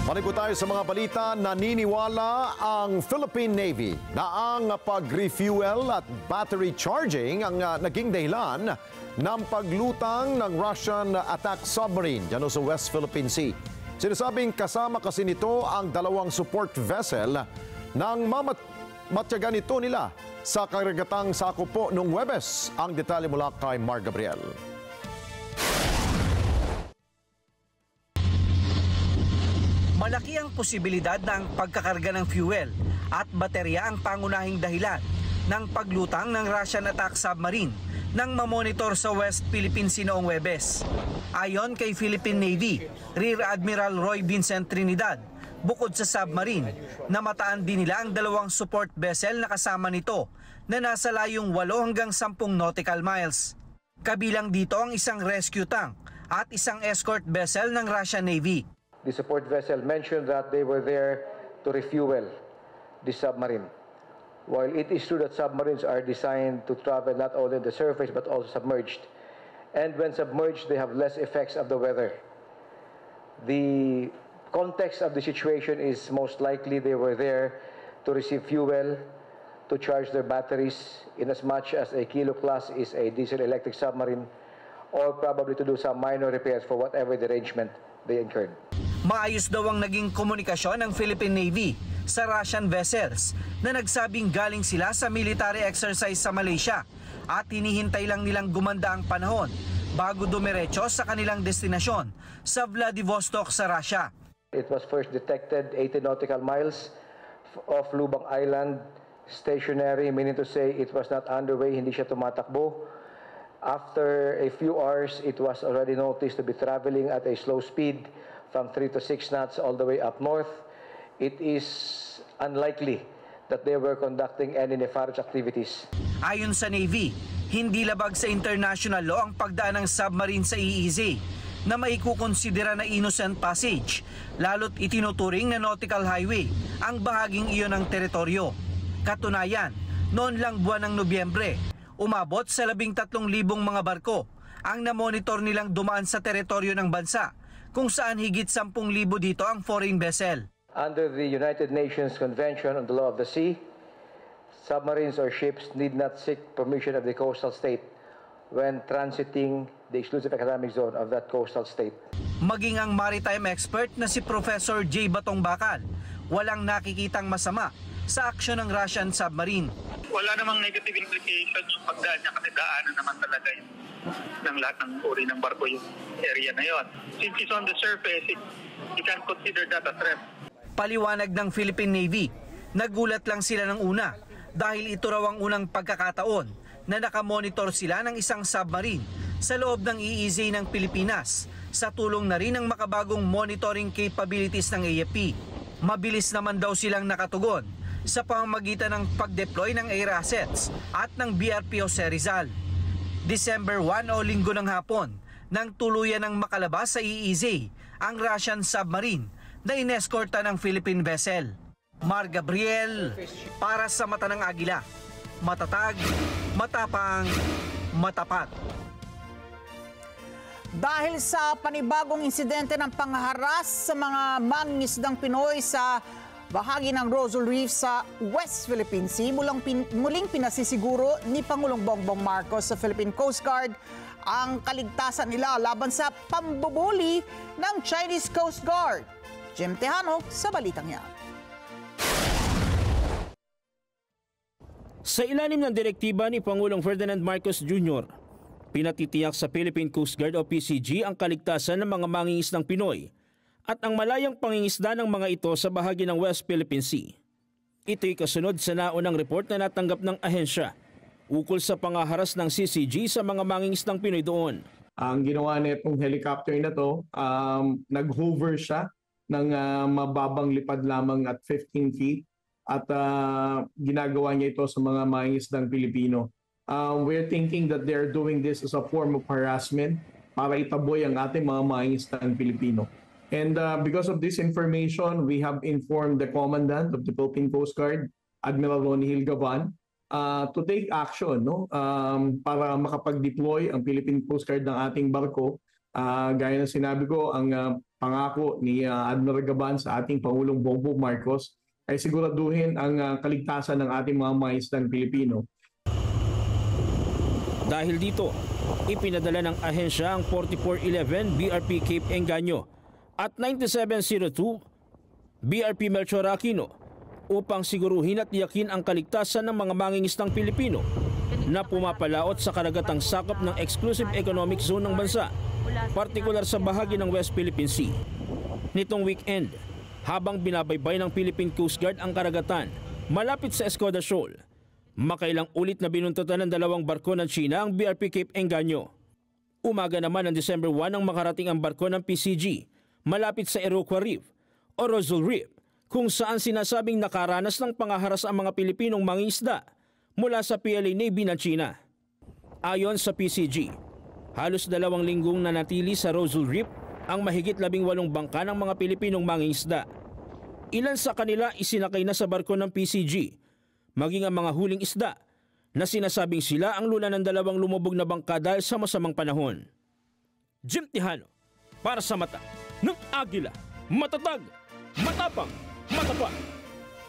Balik po tayo sa mga balita. Naniniwala ang Philippine Navy na ang pag-refuel at battery charging ang naging dahilan ng paglutang ng Russian attack submarine dyan sa West Philippine Sea. Sinasabing kasama kasi nito ang dalawang support vessel nang matyagan ito nila sa karagatang sakop po noong Huwebes. Ang detalye mula kay Mar Gabriel. Malaki ang posibilidad na ang pagkakarga ng fuel at baterya ang pangunahing dahilan ng paglutang ng Russian attack submarine nang mamonitor sa West Philippine Sea noong Huwebes. Ayon kay Philippine Navy, Rear Admiral Roy Vincent Trinidad, bukod sa submarine, namataan din nila ang dalawang support vessel na kasama nito na nasa layong 8 hanggang 10 nautical miles. Kabilang dito ang isang rescue tank at isang escort vessel ng Russian Navy. The support vessel mentioned that they were there to refuel the submarine. While it is true that submarines are designed to travel not only on the surface but also submerged, and when submerged they have less effects of the weather. The context of the situation is most likely they were there to receive fuel, to charge their batteries, in as much as a Kilo class is a diesel-electric submarine, or probably to do some minor repairs for whatever derangement they incurred. Maayos daw ang naging komunikasyon ng Philippine Navy sa Russian vessels na nagsabing galing sila sa military exercise sa Malaysia at hinihintay lang nilang gumanda ang panahon bago dumiretso sa kanilang destinasyon sa Vladivostok sa Russia. It was first detected 80 nautical miles off Lubang Island, stationary, meaning to say it was not underway, hindi siya tumatakbo. After a few hours, it was already noticed to be traveling at a slow speed from 3 to 6 knots all the way up north. It is unlikely that they were conducting any nefarious activities. Ayon sa Navy, hindi labag sa international law ang pagdaan ng submarine sa EEZ na maikukonsidera na innocent passage, lalo't itinuturing na nautical highway ang bahaging iyon ng teritoryo. Katunayan, noon lang buwan ng Nobyembre, umabot sa 13,000 mga barko ang namonitor nilang dumaan sa teritoryo ng bansa, kung saan higit 10,000 dito ang foreign vessel. Under the United Nations Convention on the Law of the Sea, submarines or ships need not seek permission of the coastal state when transiting the exclusive economic zone of that coastal state. Maging ang maritime expert na si Professor J. Batong Bakal, walang nakikitang masama sa aksyon ng Russian submarine. Wala namang negative implication yung pagdaan niya kasi daanan naman talaga yun ng lahat ng uri ng barko yung area na yon. Since it's on the surface, you can consider that a threat. Paliwanag ng Philippine Navy, nagulat lang sila ng una dahil ito raw ang unang pagkakataon na nakamonitor sila ng isang submarine sa loob ng EEZ ng Pilipinas sa tulong na rin ng makabagong monitoring capabilities ng AFP. Mabilis naman daw silang nakatugon sa pamamagitan ng pag-deploy ng air assets at ng BRPO sa Rizal. December 1 o linggo ng hapon nang tuluyan ng makalabas sa EEZ ang Russian submarine na ineskorta ng Philippine vessel. Mar Gabriel, para sa Mata ng Agila. Matatag, matapang, matapat. Dahil sa panibagong insidente ng pangharas sa mga mangingisdang Pinoy sa bahagi ng Rosal Reef sa West Philippine Sea, muling pinasisiguro ni Pangulong Bongbong Marcos sa Philippine Coast Guard ang kaligtasan nila laban sa pambubuli ng Chinese Coast Guard. Jim Tejano sa balitang yan. Sa ilalim ng direktiba ni Pangulong Ferdinand Marcos Jr., pinatitiyak sa Philippine Coast Guard o PCG ang kaligtasan ng mga mangingisdang Pinoy at ang malayang pangingisda ng mga ito sa bahagi ng West Philippine Sea. Ito'y kasunod sa naunang report na natanggap ng ahensya ukol sa pangaharas ng CCG sa mga mangingisdang Pinoy doon. Ang ginawa nitong helicopter na to, nag-hover siya ng mababang lipad lamang at 15 feet at ginagawa niya ito sa mga mangingisdang Pilipino. We're thinking that they're doing this as a form of harassment para itaboy ang ating mga mangingisdang Pilipino. And because of this information, we have informed the Commandant of the Philippine Coast Guard, Admiral Ronnie Hilgavan, to take action para makapag-deploy ang Philippine Coast Guard ng ating barko. Gaya ng sinabi ko, ang pangako ni Admiral Gaban sa ating Pangulong Bongbong Marcos ay siguraduhin ang kaligtasan ng ating mga mangingisdang Pilipino. Dahil dito, ipinadala ng ahensya ang 4411 BRP Cape Engaño at 9702 BRP Melchor Aquino upang siguruhin at tiyakin ang kaligtasan ng mga mangingisdang Pilipino na pumapalaot sa karagatang sakop ng Exclusive Economic Zone ng bansa, partikular sa bahagi ng West Philippine Sea. Nitong weekend, habang binabaybay ng Philippine Coast Guard ang karagatan malapit sa Escoda Shoal, makailang ulit na binuntutan ng dalawang barko ng China ang BRP Cape Engaño. Umaga naman ng December 1 ang makarating ang barko ng PCG malapit sa Iroquois Reef o Rosal Reef, kung saan sinasabing nakaranas ng pangaharas ang mga Pilipinong mangingisda mula sa PLA Navy ng China. Ayon sa PCG, halos 2 linggong nanatili sa Rosal Reef ang mahigit 18 bangka ng mga Pilipinong mangingisda. Ilan sa kanila isinakay na sa barko ng PCG, maging ang mga huling isda na sinasabing sila ang lula ng 2 lumubog na bangka dahil sa masamang panahon. Jim Tejano, para sa Mata ng Agila, matatag, matapang, matapat.